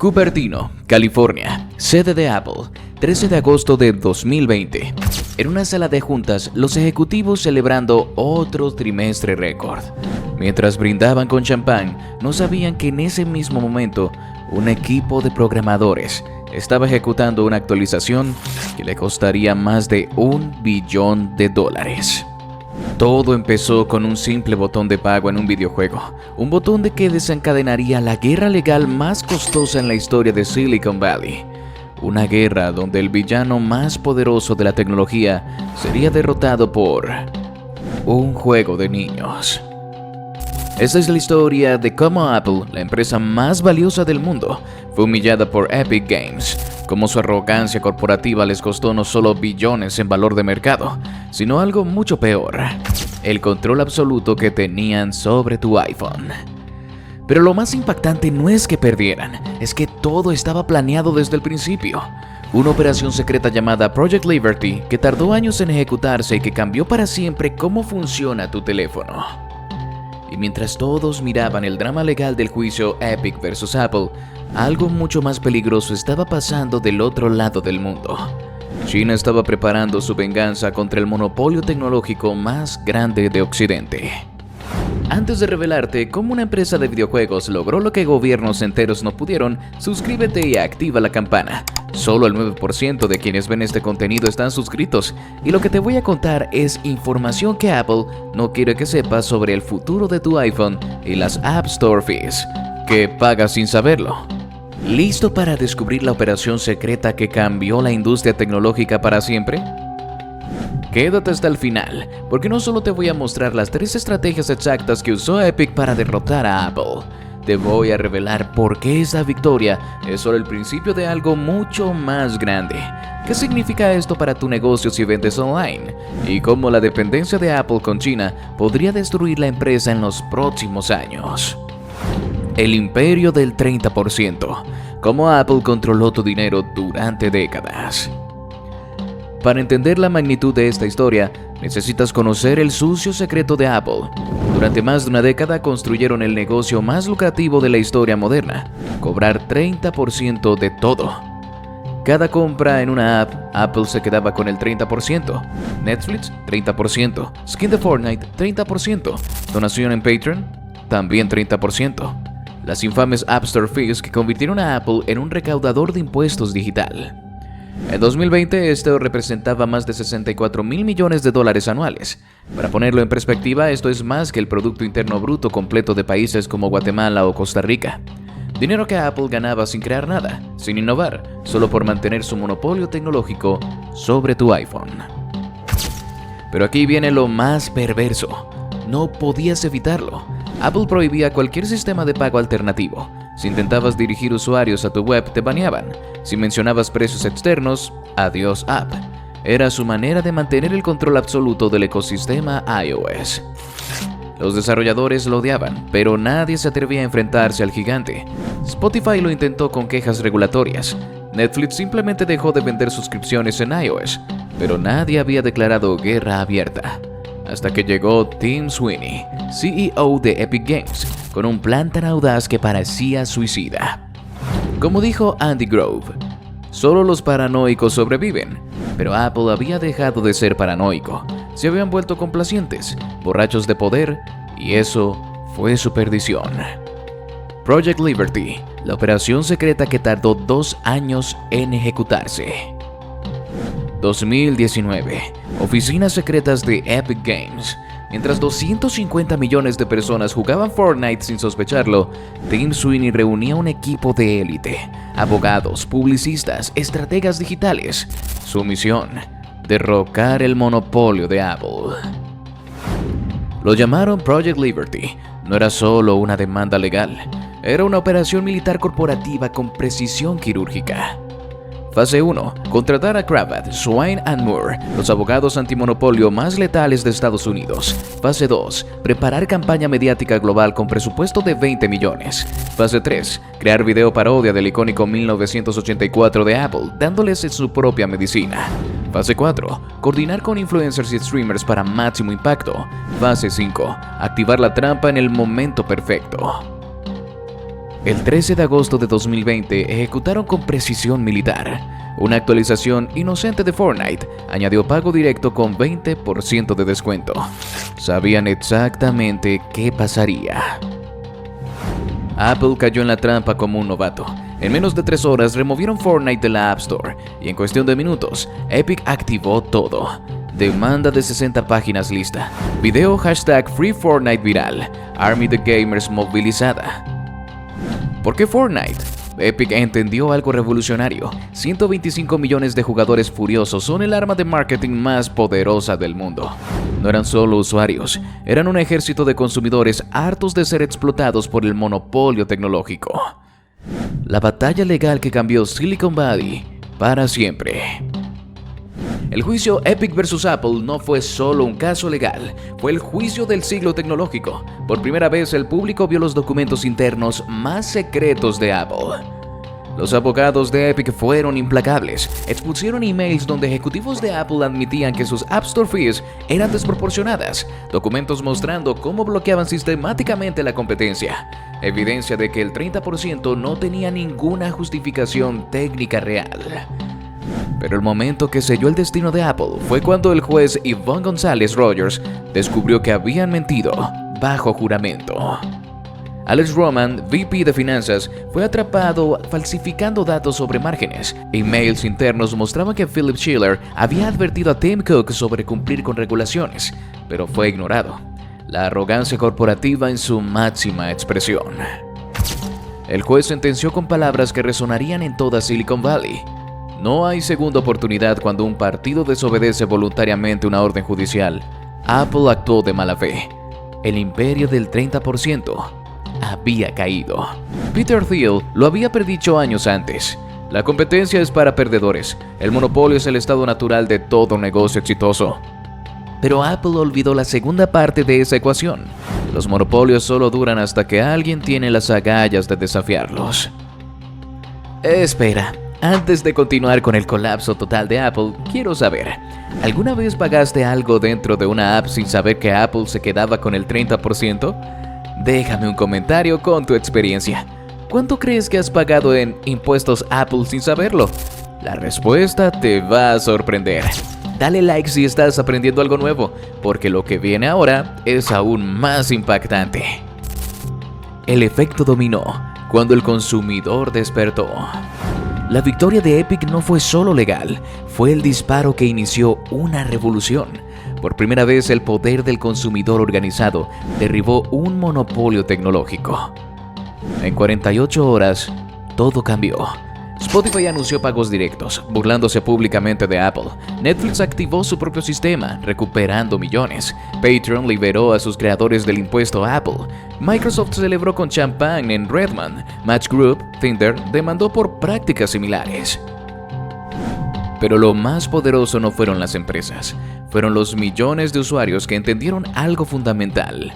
Cupertino, California, sede de Apple, 13 de agosto de 2020. En una sala de juntas, los ejecutivos celebrando otro trimestre récord. Mientras brindaban con champán, no sabían que en ese mismo momento, un equipo de programadores estaba ejecutando una actualización que le costaría más de $1 billón. Todo empezó con un simple botón de pago en un videojuego, un botón de que desencadenaría la guerra legal más costosa en la historia de Silicon Valley. Una guerra donde el villano más poderoso de la tecnología sería derrotado por un juego de niños. Esta es la historia de cómo Apple, la empresa más valiosa del mundo, fue humillada por Epic Games, cómo su arrogancia corporativa les costó no solo billones en valor de mercado, sino algo mucho peor, el control absoluto que tenían sobre tu iPhone. Pero lo más impactante no es que perdieran, es que todo estaba planeado desde el principio. Una operación secreta llamada Project Liberty que tardó años en ejecutarse y que cambió para siempre cómo funciona tu teléfono. Y mientras todos miraban el drama legal del juicio Epic versus Apple, algo mucho más peligroso estaba pasando del otro lado del mundo. China estaba preparando su venganza contra el monopolio tecnológico más grande de Occidente. Antes de revelarte cómo una empresa de videojuegos logró lo que gobiernos enteros no pudieron, suscríbete y activa la campana. Solo el 9% de quienes ven este contenido están suscritos, y lo que te voy a contar es información que Apple no quiere que sepas sobre el futuro de tu iPhone y las App Store fees, que pagas sin saberlo. ¿Listo para descubrir la operación secreta que cambió la industria tecnológica para siempre? Quédate hasta el final, porque no solo te voy a mostrar las 3 estrategias exactas que usó Epic para derrotar a Apple, te voy a revelar por qué esa victoria es solo el principio de algo mucho más grande. ¿Qué significa esto para tu negocio si vendes online? Y cómo la dependencia de Apple con China podría destruir la empresa en los próximos años. El imperio del 30%. Cómo Apple controló tu dinero durante décadas. Para entender la magnitud de esta historia, necesitas conocer el sucio secreto de Apple. Durante más de una década construyeron el negocio más lucrativo de la historia moderna, cobrar 30% de todo. Cada compra en una app, Apple se quedaba con el 30%, Netflix 30%, skin de Fortnite 30%, donación en Patreon también 30%. Las infames App Store fees que convirtieron a Apple en un recaudador de impuestos digital. En 2020 esto representaba más de $64 mil millones anuales. Para ponerlo en perspectiva, esto es más que el Producto Interno Bruto completo de países como Guatemala o Costa Rica. Dinero que Apple ganaba sin crear nada, sin innovar, solo por mantener su monopolio tecnológico sobre tu iPhone. Pero aquí viene lo más perverso. No podías evitarlo. Apple prohibía cualquier sistema de pago alternativo. Si intentabas dirigir usuarios a tu web, te baneaban. Si mencionabas precios externos, adiós app. Era su manera de mantener el control absoluto del ecosistema iOS. Los desarrolladores lo odiaban, pero nadie se atrevía a enfrentarse al gigante. Spotify lo intentó con quejas regulatorias. Netflix simplemente dejó de vender suscripciones en iOS, pero nadie había declarado guerra abierta. Hasta que llegó Tim Sweeney, CEO de Epic Games, con un plan tan audaz que parecía suicida. Como dijo Andy Grove, solo los paranoicos sobreviven, pero Apple había dejado de ser paranoico. Se habían vuelto complacientes, borrachos de poder, y eso fue su perdición. Project Liberty, la operación secreta que tardó 2 años en ejecutarse. 2019. Oficinas secretas de Epic Games. Mientras 250 millones de personas jugaban Fortnite sin sospecharlo, Tim Sweeney reunía un equipo de élite, abogados, publicistas, estrategas digitales. Su misión: derrocar el monopolio de Apple. Lo llamaron Project Liberty. No era solo una demanda legal, era una operación militar corporativa con precisión quirúrgica. Fase 1. Contratar a Cravath, Swain & Moore, los abogados antimonopolio más letales de Estados Unidos. Fase 2. Preparar campaña mediática global con presupuesto de 20 millones. Fase 3. Crear video parodia del icónico 1984 de Apple, dándoles su propia medicina. Fase 4. Coordinar con influencers y streamers para máximo impacto. Fase 5. Activar la trampa en el momento perfecto. El 13 de agosto de 2020 ejecutaron con precisión militar. Una actualización inocente de Fortnite añadió pago directo con 20% de descuento. Sabían exactamente qué pasaría. Apple cayó en la trampa como un novato. En menos de 3 horas removieron Fortnite de la App Store y en cuestión de minutos, Epic activó todo. Demanda de 60 páginas lista. Video #FreeFortnite viral. Army de gamers movilizada. ¿Por qué Fortnite? Epic entendió algo revolucionario. 125 millones de jugadores furiosos son el arma de marketing más poderosa del mundo. No eran solo usuarios, eran un ejército de consumidores hartos de ser explotados por el monopolio tecnológico. La batalla legal que cambió Silicon Valley para siempre. El juicio Epic vs Apple no fue solo un caso legal, fue el juicio del siglo tecnológico. Por primera vez el público vio los documentos internos más secretos de Apple. Los abogados de Epic fueron implacables. Expusieron emails donde ejecutivos de Apple admitían que sus App Store fees eran desproporcionadas, documentos mostrando cómo bloqueaban sistemáticamente la competencia, evidencia de que el 30% no tenía ninguna justificación técnica real. Pero el momento que selló el destino de Apple fue cuando el juez Yvonne González Rogers descubrió que habían mentido bajo juramento. Alex Roman, VP de finanzas, fue atrapado falsificando datos sobre márgenes. Emails internos mostraban que Philip Schiller había advertido a Tim Cook sobre cumplir con regulaciones, pero fue ignorado. La arrogancia corporativa en su máxima expresión. El juez sentenció con palabras que resonarían en toda Silicon Valley. No hay segunda oportunidad cuando un partido desobedece voluntariamente una orden judicial. Apple actuó de mala fe. El imperio del 30% había caído. Peter Thiel lo había predicho años antes. La competencia es para perdedores. El monopolio es el estado natural de todo negocio exitoso. Pero Apple olvidó la segunda parte de esa ecuación. Los monopolios solo duran hasta que alguien tiene las agallas de desafiarlos. Espera. Antes de continuar con el colapso total de Apple, quiero saber, ¿alguna vez pagaste algo dentro de una app sin saber que Apple se quedaba con el 30%? Déjame un comentario con tu experiencia. ¿Cuánto crees que has pagado en impuestos Apple sin saberlo? La respuesta te va a sorprender. Dale like si estás aprendiendo algo nuevo, porque lo que viene ahora es aún más impactante. El efecto dominó, cuando el consumidor despertó. La victoria de Epic no fue solo legal, fue el disparo que inició una revolución. Por primera vez el poder del consumidor organizado derribó un monopolio tecnológico. En 48 horas, todo cambió. Spotify anunció pagos directos, burlándose públicamente de Apple. Netflix activó su propio sistema, recuperando millones. Patreon liberó a sus creadores del impuesto a Apple. Microsoft celebró con champán en Redmond. Match Group, Tinder, demandó por prácticas similares. Pero lo más poderoso no fueron las empresas, fueron los millones de usuarios que entendieron algo fundamental.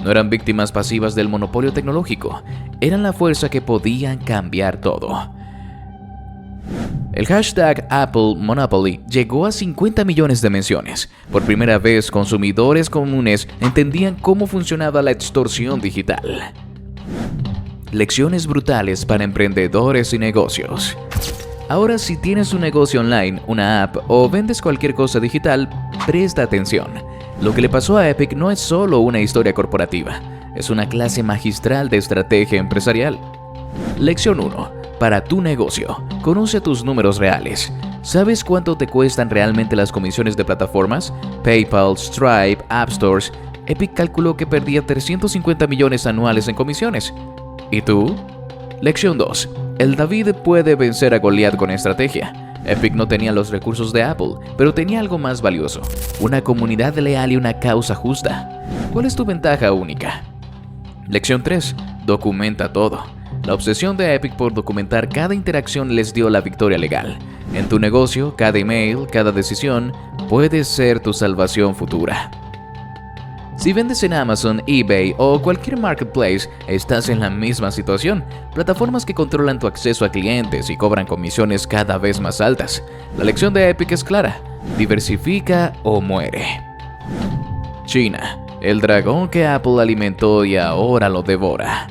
No eran víctimas pasivas del monopolio tecnológico, eran la fuerza que podían cambiar todo. El hashtag Apple Monopoly llegó a 50 millones de menciones. Por primera vez, consumidores comunes entendían cómo funcionaba la extorsión digital. Lecciones brutales para emprendedores y negocios. Ahora, si tienes un negocio online, una app o vendes cualquier cosa digital, presta atención. Lo que le pasó a Epic no es solo una historia corporativa, es una clase magistral de estrategia empresarial. Lección 1. Para tu negocio, conoce tus números reales. ¿Sabes cuánto te cuestan realmente las comisiones de plataformas? PayPal, Stripe, App Stores. Epic calculó que perdía 350 millones anuales en comisiones. ¿Y tú? Lección 2. El David puede vencer a Goliat con estrategia. Epic no tenía los recursos de Apple, pero tenía algo más valioso: una comunidad leal y una causa justa. ¿Cuál es tu ventaja única? Lección 3. Documenta todo. La obsesión de Epic por documentar cada interacción les dio la victoria legal. En tu negocio, cada email, cada decisión puede ser tu salvación futura. Si vendes en Amazon, eBay o cualquier marketplace, estás en la misma situación. Plataformas que controlan tu acceso a clientes y cobran comisiones cada vez más altas. La lección de Epic es clara: diversifica o muere. China, el dragón que Apple alimentó y ahora lo devora.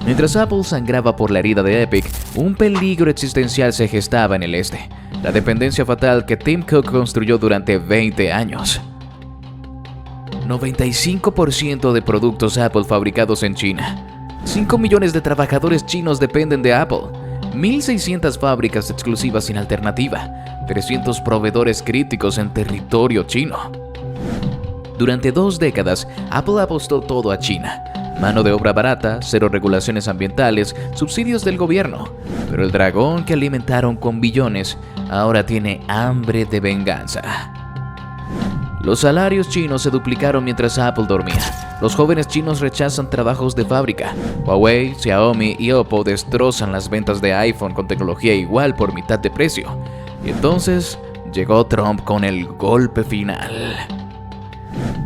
Mientras Apple sangraba por la herida de Epic, un peligro existencial se gestaba en el este, la dependencia fatal que Tim Cook construyó durante 20 años. 95% de productos Apple fabricados en China. 5 millones de trabajadores chinos dependen de Apple. 1.600 fábricas exclusivas sin alternativa. 300 proveedores críticos en territorio chino. Durante 2 décadas, Apple apostó todo a China. Mano de obra barata, 0 regulaciones ambientales, subsidios del gobierno. Pero el dragón que alimentaron con billones ahora tiene hambre de venganza. Los salarios chinos se duplicaron mientras Apple dormía. Los jóvenes chinos rechazan trabajos de fábrica. Huawei, Xiaomi y Oppo destrozan las ventas de iPhone con tecnología igual por mitad de precio. Y entonces llegó Trump con el golpe final.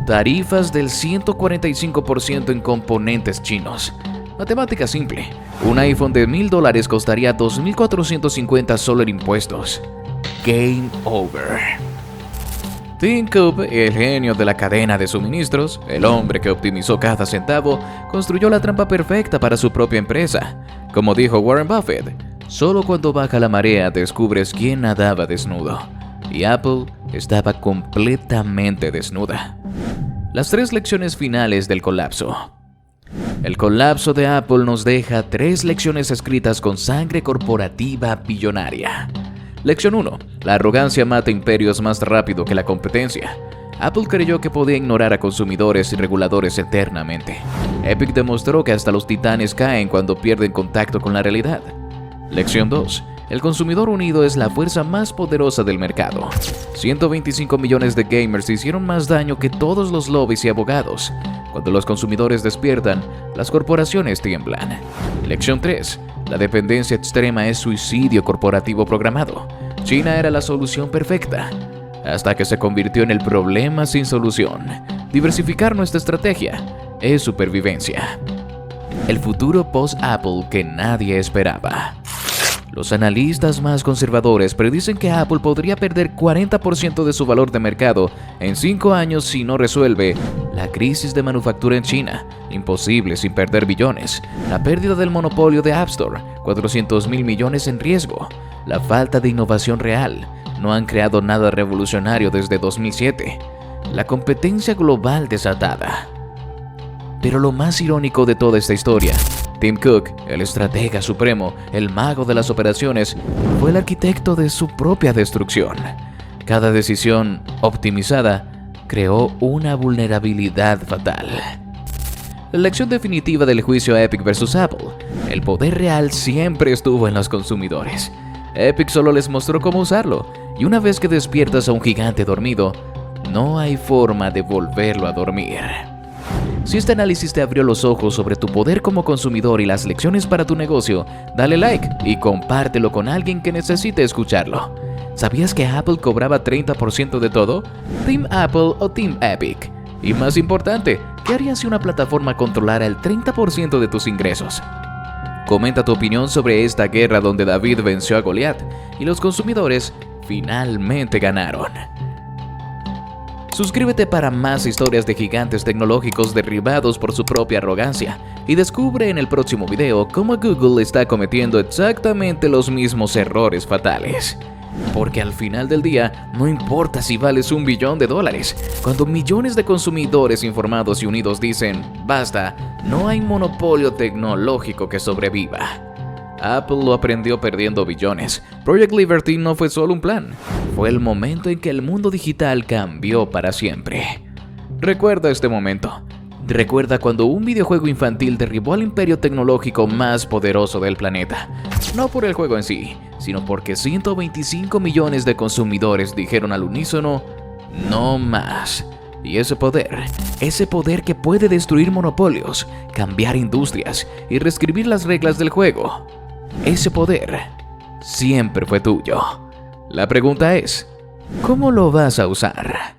Tarifas del 145% en componentes chinos. Matemática simple. Un iPhone de $1,000 costaría $2,450 solo en impuestos. Game over. Tim Cook, el genio de la cadena de suministros, el hombre que optimizó cada centavo, construyó la trampa perfecta para su propia empresa. Como dijo Warren Buffett, solo cuando baja la marea descubres quién nadaba desnudo. Y Apple estaba completamente desnuda. Las 3 lecciones finales del colapso. El colapso de Apple nos deja 3 lecciones escritas con sangre corporativa billonaria. Lección 1. La arrogancia mata imperios más rápido que la competencia. Apple creyó que podía ignorar a consumidores y reguladores eternamente. Epic demostró que hasta los titanes caen cuando pierden contacto con la realidad. Lección 2. El consumidor unido es la fuerza más poderosa del mercado. 125 millones de gamers hicieron más daño que todos los lobbies y abogados. Cuando los consumidores despiertan, las corporaciones tiemblan. Lección 3. La dependencia extrema es suicidio corporativo programado. China era la solución perfecta, hasta que se convirtió en el problema sin solución. Diversificar nuestra estrategia es supervivencia. El futuro post-Apple que nadie esperaba. Los analistas más conservadores predicen que Apple podría perder 40% de su valor de mercado en 5 años si no resuelve la crisis de manufactura en China, imposible sin perder billones, la pérdida del monopolio de App Store, 400.000 millones en riesgo, la falta de innovación real, no han creado nada revolucionario desde 2007, la competencia global desatada. Pero lo más irónico de toda esta historia, Tim Cook, el estratega supremo, el mago de las operaciones, fue el arquitecto de su propia destrucción. Cada decisión optimizada creó una vulnerabilidad fatal. La lección definitiva del juicio Epic vs Apple. El poder real siempre estuvo en los consumidores. Epic solo les mostró cómo usarlo, y una vez que despiertas a un gigante dormido, no hay forma de volverlo a dormir. Si este análisis te abrió los ojos sobre tu poder como consumidor y las lecciones para tu negocio, dale like y compártelo con alguien que necesite escucharlo. ¿Sabías que Apple cobraba 30% de todo? ¿Team Apple o Team Epic? Y más importante, ¿qué harías si una plataforma controlara el 30% de tus ingresos? Comenta tu opinión sobre esta guerra donde David venció a Goliat y los consumidores finalmente ganaron. Suscríbete para más historias de gigantes tecnológicos derribados por su propia arrogancia y descubre en el próximo video cómo Google está cometiendo exactamente los mismos errores fatales. Porque al final del día, no importa si vales $1 billón, cuando millones de consumidores informados y unidos dicen «basta», no hay monopolio tecnológico que sobreviva. Apple lo aprendió perdiendo billones. Project Liberty no fue solo un plan, fue el momento en que el mundo digital cambió para siempre. Recuerda este momento. Recuerda cuando un videojuego infantil derribó al imperio tecnológico más poderoso del planeta. No por el juego en sí, sino porque 125 millones de consumidores dijeron al unísono «no más». Y ese poder que puede destruir monopolios, cambiar industrias y reescribir las reglas del juego, ese poder siempre fue tuyo. La pregunta es, ¿cómo lo vas a usar?